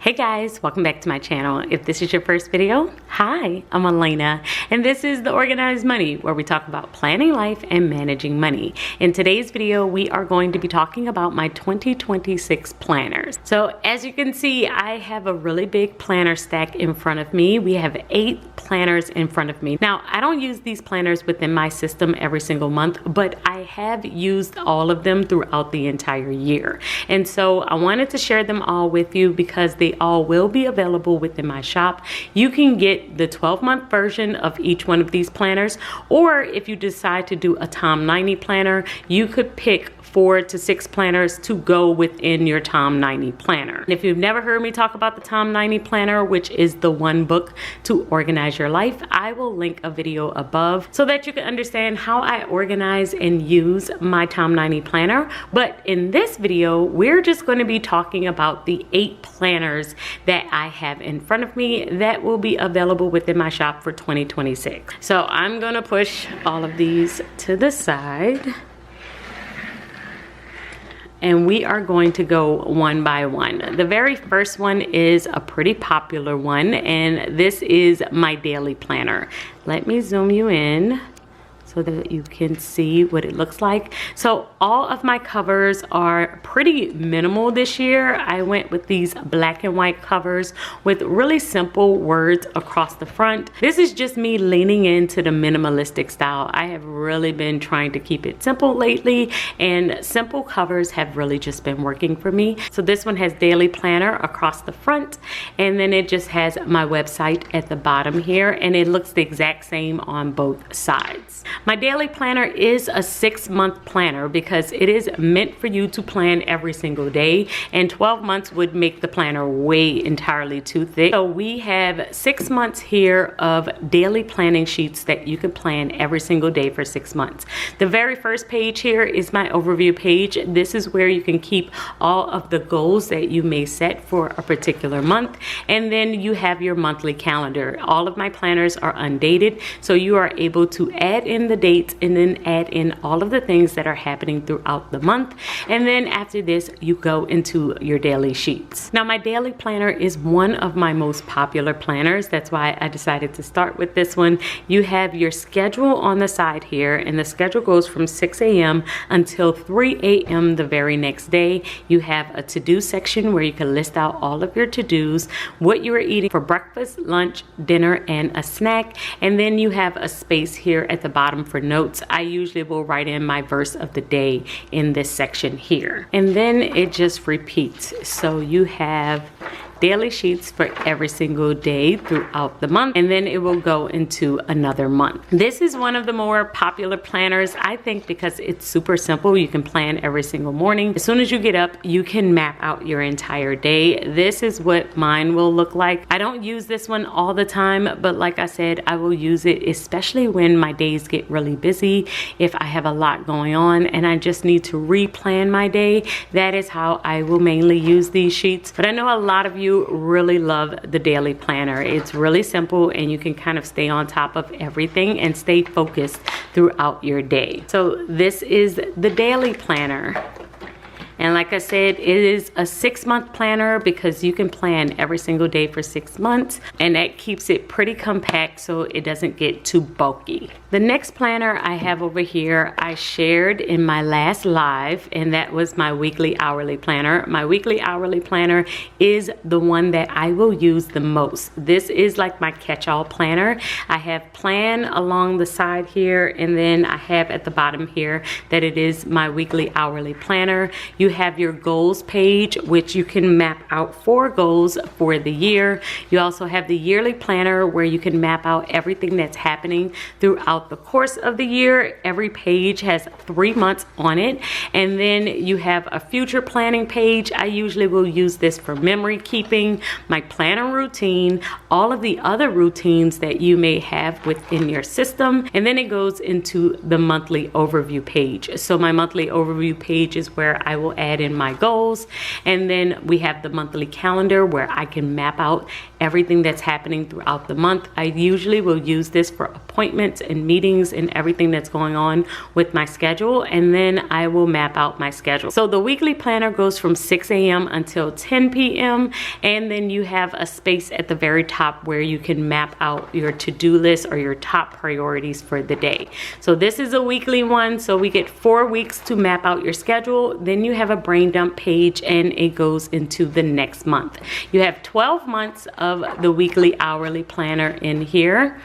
Hey guys, welcome back to my channel. If this is your first video, hi, I'm Alaina, and this is The Organized Money, where we talk about planning life and managing money. In today's video, we are going to be talking about my 2026 planners. So as you can see, I have a really big planner stack in front of me. We have 8 planners in front of me. Now, I don't use these planners within my system every single month, but I have used all of them throughout the entire year. And so I wanted to share them all with you because they all will be available within my shop. You can get the 12-month version of each one of these planners, or if you decide to do a Tom 90 planner, you could pick 4 to 6 planners to go within your Tom 90 planner. And if you've never heard me talk about the Tom 90 planner, which is the one book to organize your life, I will link a video above so that you can understand how I organize and use my Tom 90 planner. But in this video, we're just going to be talking about the 8 planners that I have in front of me that will be available within my shop for 2026. So I'm going to push all of these to the side, and we are going to go one by one. The very first one is a pretty popular one, and this is my daily planner. Let me zoom you in so that you can see what it looks like. So all of my covers are pretty minimal this year. I went with these black and white covers with really simple words across the front. This is just me leaning into the minimalistic style. I have really been trying to keep it simple lately, and simple covers have really just been working for me. So this one has daily planner across the front, and then it just has my website at the bottom here, and it looks the exact same on both sides. My daily planner is a 6-month planner because it is meant for you to plan every single day, and 12 months would make the planner way entirely too thick. So we have 6 months here of daily planning sheets that you can plan every single day for 6 months. The very first page here is my overview page. This is where you can keep all of the goals that you may set for a particular month, and then you have your monthly calendar. All of my planners are undated, so you are able to add in the dates and then add in all of the things that are happening throughout the month, and then after this you go into your daily sheets. Now, my daily planner is one of my most popular planners. That's why I decided to start with this one. You have your schedule on the side here, and the schedule goes from 6 a.m. until 3 a.m. the very next day. You have a to-do section where you can list out all of your to-dos, what you are eating for breakfast, lunch, dinner, and a snack, and then you have a space here at the bottom for notes. I usually will write in my verse of the day in this section here, and then it just repeats. So you have daily sheets for every single day throughout the month, and then it will go into another month. This is one of the more popular planners, I think, because it's super simple. You can plan every single morning. As soon as you get up, you can map out your entire day. This is what mine will look like. I don't use this one all the time, but like I said, I will use it especially when my days get really busy. If I have a lot going on and I just need to replan my day, that is how I will mainly use these sheets. But I know a lot of you really love the daily planner. It's really simple, and you can kind of stay on top of everything and stay focused throughout your day. So this is the daily planner. And like I said, it is a 6-month planner because you can plan every single day for 6 months, and that keeps it pretty compact so it doesn't get too bulky. The next planner I have over here, I shared in my last live, and that was my weekly hourly planner. My weekly hourly planner is the one that I will use the most. This is like my catch-all planner. I have plan along the side here, and then I have at the bottom here that it is my weekly hourly planner. You have your goals page, which you can map out 4 goals for the year. You also have the yearly planner where you can map out everything that's happening throughout the course of the year. Every page has 3 months on it. And then you have a future planning page. I usually will use this for memory keeping, my planner routine, all of the other routines that you may have within your system. And then it goes into the monthly overview page. So my monthly overview page is where I will add in my goals. And then we have the monthly calendar where I can map out everything that's happening throughout the month. I usually will use this for appointments and meetings and everything that's going on with my schedule, and then I will map out my schedule. So the weekly planner goes from 6 a.m. until 10 p.m. and then you have a space at the very top where you can map out your to-do list or your top priorities for the day. So this is a weekly one, so we get 4 weeks to map out your schedule. Then you have a brain dump page and it goes into the next month. You have 12 months of the weekly hourly planner in here.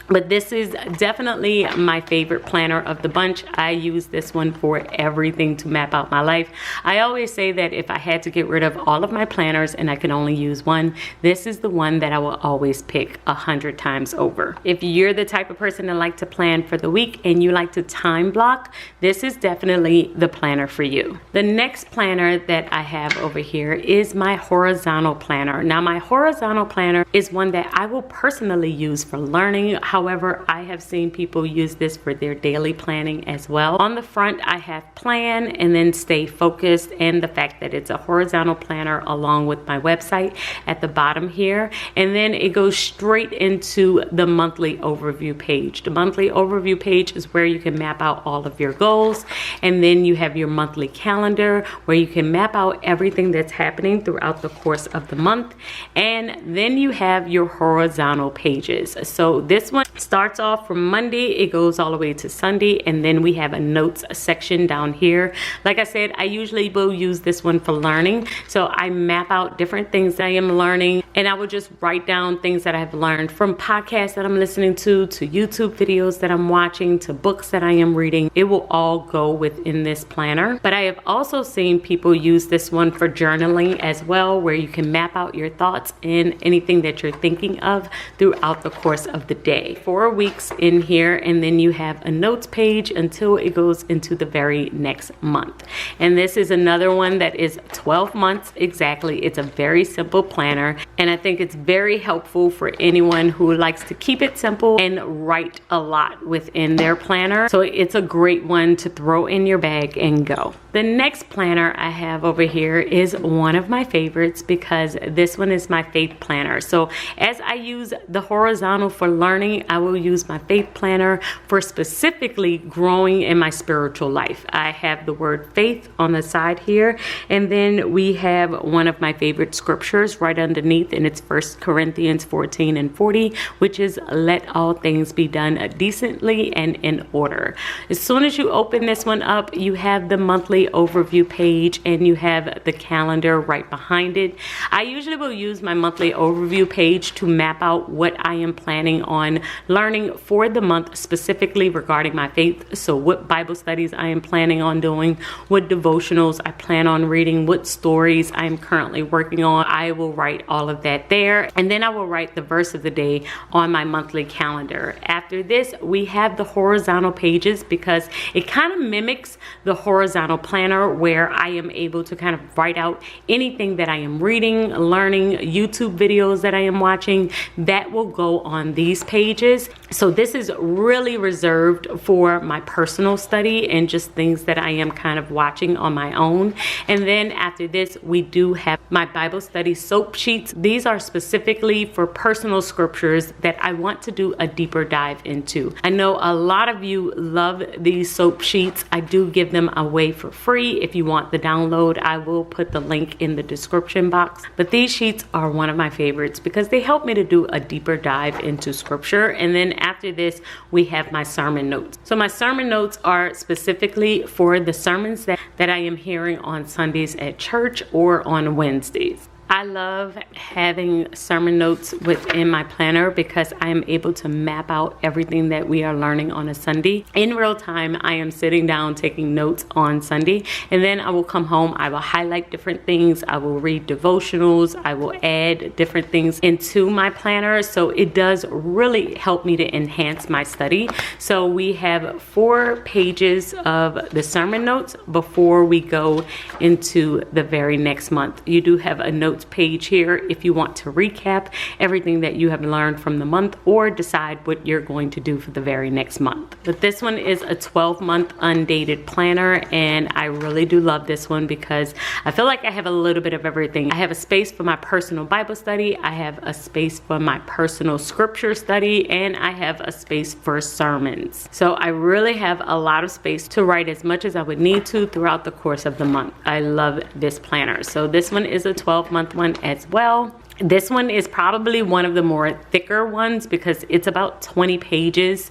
But this is definitely my favorite planner of the bunch. I use this one for everything to map out my life. I always say that if I had to get rid of all of my planners and I can only use one, this is the one that I will always pick 100 times over. If you're the type of person that like to plan for the week and you like to time block, this is definitely the planner for you. The next planner that I have over here is my horizontal planner. Now my horizontal planner is one that I will personally use for learning. However, I have seen people use this for their daily planning as well. On the front, I have plan and then stay focused, and the fact that it's a horizontal planner along with my website at the bottom here. And then it goes straight into the monthly overview page. The monthly overview page is where you can map out all of your goals. And then you have your monthly calendar where you can map out everything that's happening throughout the course of the month. And then you have your horizontal pages. So this one starts off from Monday, it goes all the way to Sunday, and then we have a notes section down here. Like I said, I usually will use this one for learning. So I map out different things that I am learning, and I will just write down things that I've learned from podcasts that I'm listening to YouTube videos that I'm watching, to books that I am reading. It will all go within this planner. But I have also seen people use this one for journaling as well, where you can map out your thoughts and anything that you're thinking of throughout the course of the day. 4 weeks in here, and then you have a notes page until it goes into the very next month. And this is another one that is 12 months exactly. It's a very simple planner, and I think it's very helpful for anyone who likes to keep it simple and write a lot within their planner. So it's a great one to throw in your bag and go. The next planner I have over here is one of my favorites because this one is my faith planner. So as I use the horizontal for learning, I will use my faith planner for specifically growing in my spiritual life. I have the word faith on the side here, and then we have one of my favorite scriptures right underneath, and it's 1 Corinthians 14:40, which is let all things be done decently and in order. As soon as you open this one up, you have the monthly overview page and you have the calendar right behind it. I usually will use my monthly overview page to map out what I am planning on learning for the month, specifically regarding my faith. So what Bible studies I am planning on doing, what devotionals I plan on reading, what stories I am currently working on. I will write all of that there, and then I will write the verse of the day on my monthly calendar. After this, we have the horizontal pages because it kind of mimics the horizontal planner, where I am able to kind of write out anything that I am reading, learning, YouTube videos that I am watching, that will go on these pages. So this is really reserved for my personal study and just things that I am kind of watching on my own. And then after this, we do have my Bible study soap sheets. These are specifically for personal scriptures that I want to do a deeper dive into. I know a lot of you love these soap sheets. I do give them away for free. If you want the download, I will put the link in the description box. But these sheets are one of my favorites because they help me to do a deeper dive into scripture. And then after this, we have my sermon notes. So my sermon notes are specifically for the sermons that I am hearing on Sundays at church or on Wednesdays. I love having sermon notes within my planner because I am able to map out everything that we are learning on a Sunday. In real time, I am sitting down taking notes on Sunday, and then I will come home, I will highlight different things, I will read devotionals, I will add different things into my planner. So it does really help me to enhance my study. So we have 4 pages of the sermon notes before we go into the very next month. You do have a notes notes page here if you want to recap everything that you have learned from the month or decide what you're going to do for the very next month. But this one is a 12-month undated planner, and I really do love this one because I feel like I have a little bit of everything. I have a space for my personal Bible study, I have a space for my personal scripture study, and I have a space for sermons. So I really have a lot of space to write as much as I would need to throughout the course of the month. I love this planner. So this one is a 12-month one as well. This one is probably one of the more thicker ones because it's about 20 pages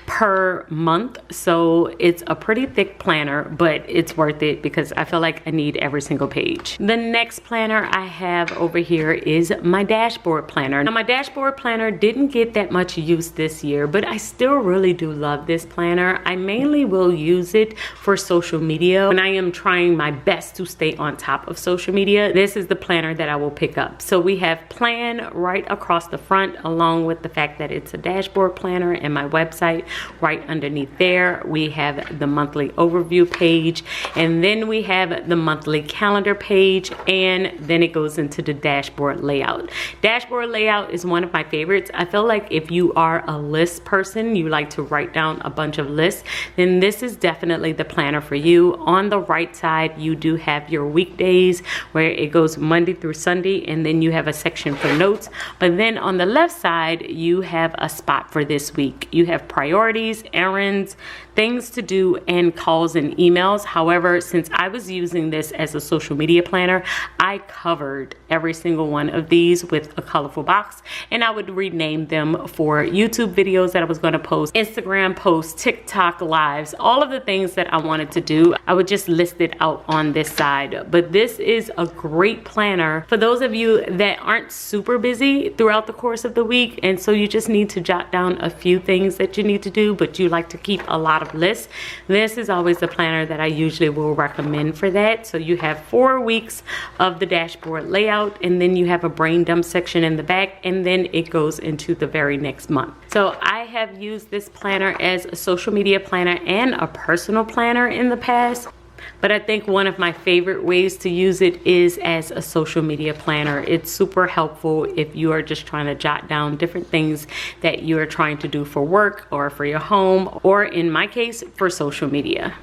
per month, so it's a pretty thick planner, but it's worth it because I feel like I need every single page. The next planner I have over here is my dashboard planner. Now my dashboard planner didn't get that much use this year, but I still really do love this planner. I mainly will use it for social media. When I am trying my best to stay on top of social media, this is the planner that I will pick up. So we have plan right across the front, along with the fact that it's a dashboard planner, and my website right underneath there. We have the monthly overview page, and then we have the monthly calendar page, and then it goes into the dashboard layout. Dashboard layout is one of my favorites. I feel like if you are a list person, you like to write down a bunch of lists, then this is definitely the planner for you. On the right side, you do have your weekdays where it goes Monday through Sunday, and then you have a section for notes. But then on the left side, you have a spot for this week. You have priorities, errands, things to do, and calls and emails. However, since I was using this as a social media planner, I covered every single one of these with a colorful box, and I would rename them for YouTube videos that I was going to post, Instagram posts, TikTok lives, all of the things that I wanted to do. I would just list it out on this side. But this is a great planner for those of you that aren't super busy throughout the course of the week, and so you just need to jot down a few things that you need to do, but you like to keep a lot of lists. This is always the planner that I usually will recommend for that. So you have 4 weeks of the dashboard layout, and then you have a brain dump section in the back, and then it goes into the very next month. So I have used this planner as a social media planner and a personal planner in the past. But I think one of my favorite ways to use it is as a social media planner. It's super helpful if you are just trying to jot down different things that you are trying to do for work or for your home, or in my case, for social media.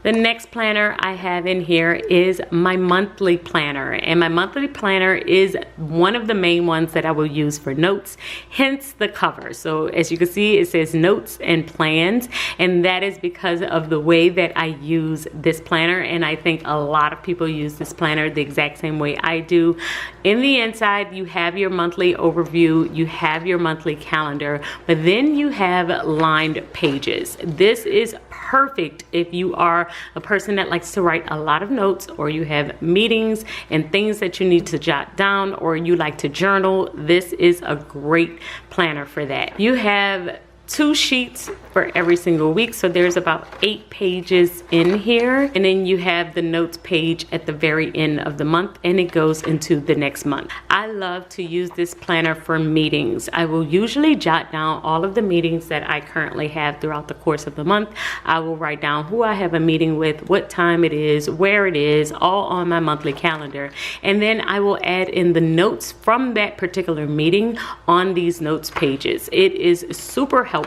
The next planner I have in here is my monthly planner, and my monthly planner is one of the main ones that I will use for notes, hence the cover. So as you can see, it says notes and plans, and that is because of the way that I use this planner, and I think a lot of people use this planner the exact same way I do. In the inside, you have your monthly overview, you have your monthly calendar, but then you have lined pages. This is perfect if you are a person that likes to write a lot of notes, or you have meetings and things that you need to jot down, or you like to journal. This is a great planner for that. You have 2 sheets for every single week, so there's about 8 pages in here, and then you have the notes page at the very end of the month, and it goes into the next month. I love to use this planner for meetings. I will usually jot down all of the meetings that I currently have throughout the course of the month. I will write down who I have a meeting with, what time it is, where it is, all on my monthly calendar, and then I will add in the notes from that particular meeting on these notes pages. It is super helpful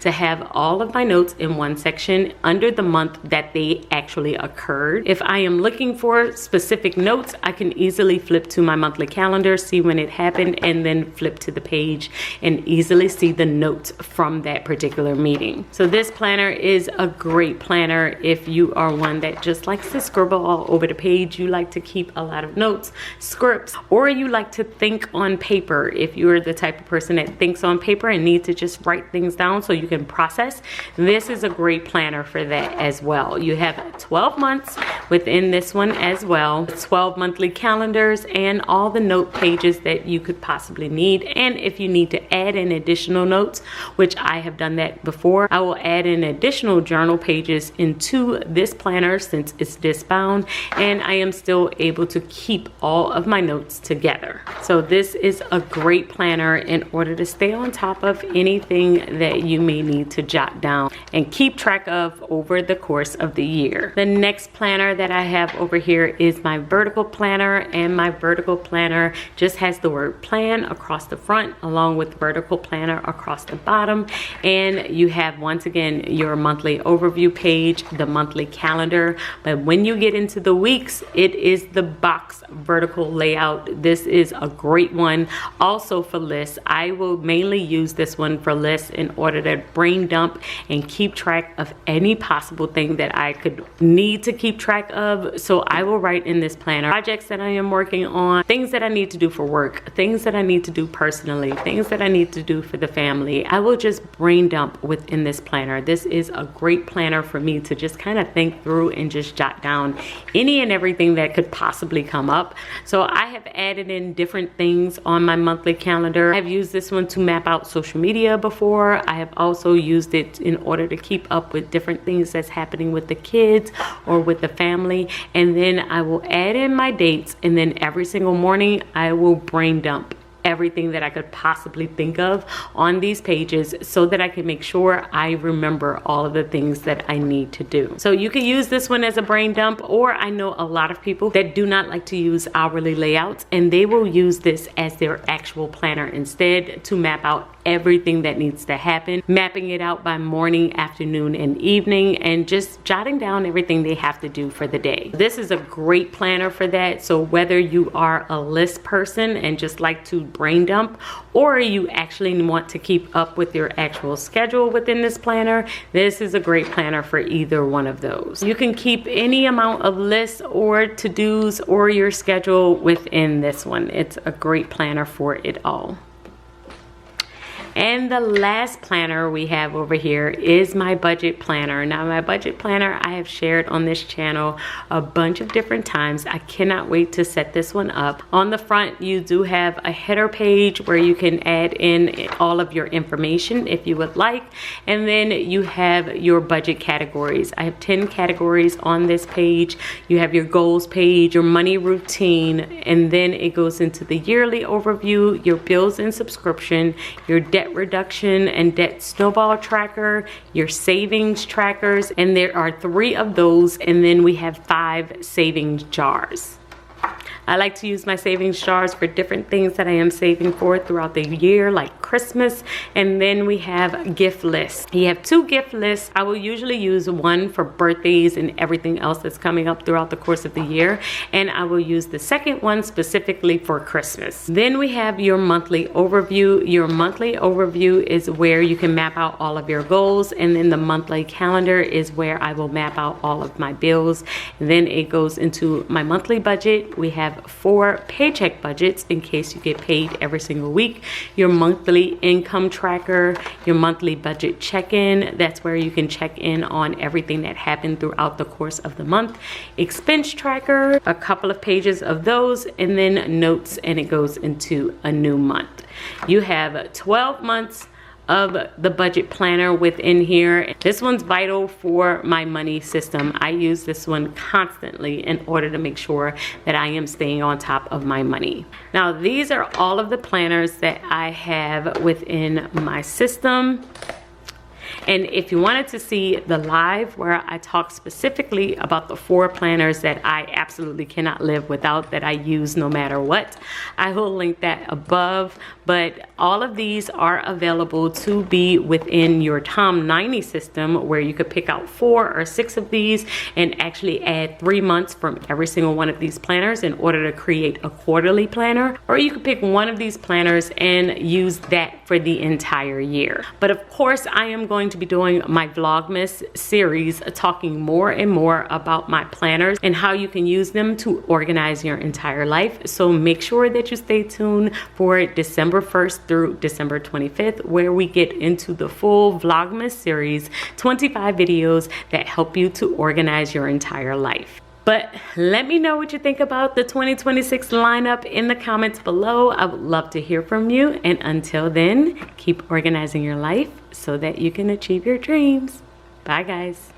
to have all of my notes in one section under the month that they actually occurred. If I am looking for specific notes, I can easily flip to my monthly calendar, see when it happened, and then flip to the page and easily see the notes from that particular meeting. So this planner is a great planner if you are one that just likes to scribble all over the page, you like to keep a lot of notes, scripts, or you like to think on paper. If you're the type of person that thinks on paper and needs to just write things down so you can process, this is a great planner for that as well. You have 12 months within this one as well, 12 monthly calendars, and all the note pages that you could possibly need. And if you need to add in additional notes, which I have done that before, I will add in additional journal pages into this planner since it's disc bound, and I am still able to keep all of my notes together. So this is a great planner in order to stay on top of anything that you may need to jot down and keep track of over the course of the year. The next planner that I have over here is my vertical planner, and my vertical planner just has the word plan across the front along with vertical planner across the bottom. And you have, once again, your monthly overview page, the monthly calendar. But when you get into the weeks, it is the box vertical layout. This is a great one also for lists. I will mainly use this one for lists in order to brain dump and keep track of any possible thing that I could need to keep track of. So I will write in this planner projects that I am working on, things that I need to do for work, things that I need to do personally, things that I need to do for the family. I will just brain dump within this planner. This is a great planner for me to just kind of think through and just jot down any and everything that could possibly come up. So I have added in different things on my monthly calendar. I've used this one to map out social media before. I have also used it in order to keep up with different things that's happening with the kids or with the family. And then I will add in my dates, and then every single morning I will brain dump everything that I could possibly think of on these pages so that I can make sure I remember all of the things that I need to do. So you can use this one as a brain dump, or I know a lot of people that do not like to use hourly layouts, and they will use this as their actual planner instead to map out everything that needs to happen, mapping it out by morning, afternoon, and evening, and just jotting down everything they have to do for the day. This is a great planner for that. So whether you are a list person and just like to brain dump, or you actually want to keep up with your actual schedule within this planner, this is a great planner for either one of those. You can keep any amount of lists or to-dos or your schedule within this one. It's a great planner for it all. And the last planner we have over here is my budget planner. Now, my budget planner I have shared on this channel a bunch of different times. I cannot wait to set this one up. On the front, you do have a header page where you can add in all of your information if you would like. And then you have your budget categories. I have 10 categories on this page. You have your goals page, your money routine, and then it goes into the yearly overview, your bills and subscription, your debt reduction and debt snowball tracker, your savings trackers, and there are 3 of those, and then we have 5 savings jars. I like to use my savings jars for different things that I am saving for throughout the year, like Christmas. And then we have gift lists. You have 2 gift lists. I will usually use one for birthdays and everything else that's coming up throughout the course of the year. And I will use the second one specifically for Christmas. Then we have your monthly overview. Your monthly overview is where you can map out all of your goals. And then the monthly calendar is where I will map out all of my bills. And then it goes into my monthly budget. We have 4 paycheck budgets in case you get paid every single week. Your monthly income tracker, your monthly budget check-in. That's where you can check in on everything that happened throughout the course of the month. Expense tracker, a couple of pages of those, and then notes, and it goes into a new month. You have 12 months of the budget planner within here. This one's vital for my money system. I use this one constantly in order to make sure that I am staying on top of my money. Now, these are all of the planners that I have within my system. And if you wanted to see the live where I talk specifically about the 4 planners that I absolutely cannot live without, that I use no matter what, I will link that above. But all of these are available to be within your Tom 90 system, where you could pick out 4 or 6 of these and actually add 3 months from every single one of these planners in order to create a quarterly planner. Or you could pick one of these planners and use that for the entire year. But of course, I am going to be doing my Vlogmas series, talking more and more about my planners and how you can use them to organize your entire life. So make sure that you stay tuned for December 1st through December 25th, where we get into the full Vlogmas series, 25 videos that help you to organize your entire life. But let me know what you think about the 2026 lineup in the comments below. I would love to hear from you. And until then, keep organizing your life so that you can achieve your dreams. Bye, guys.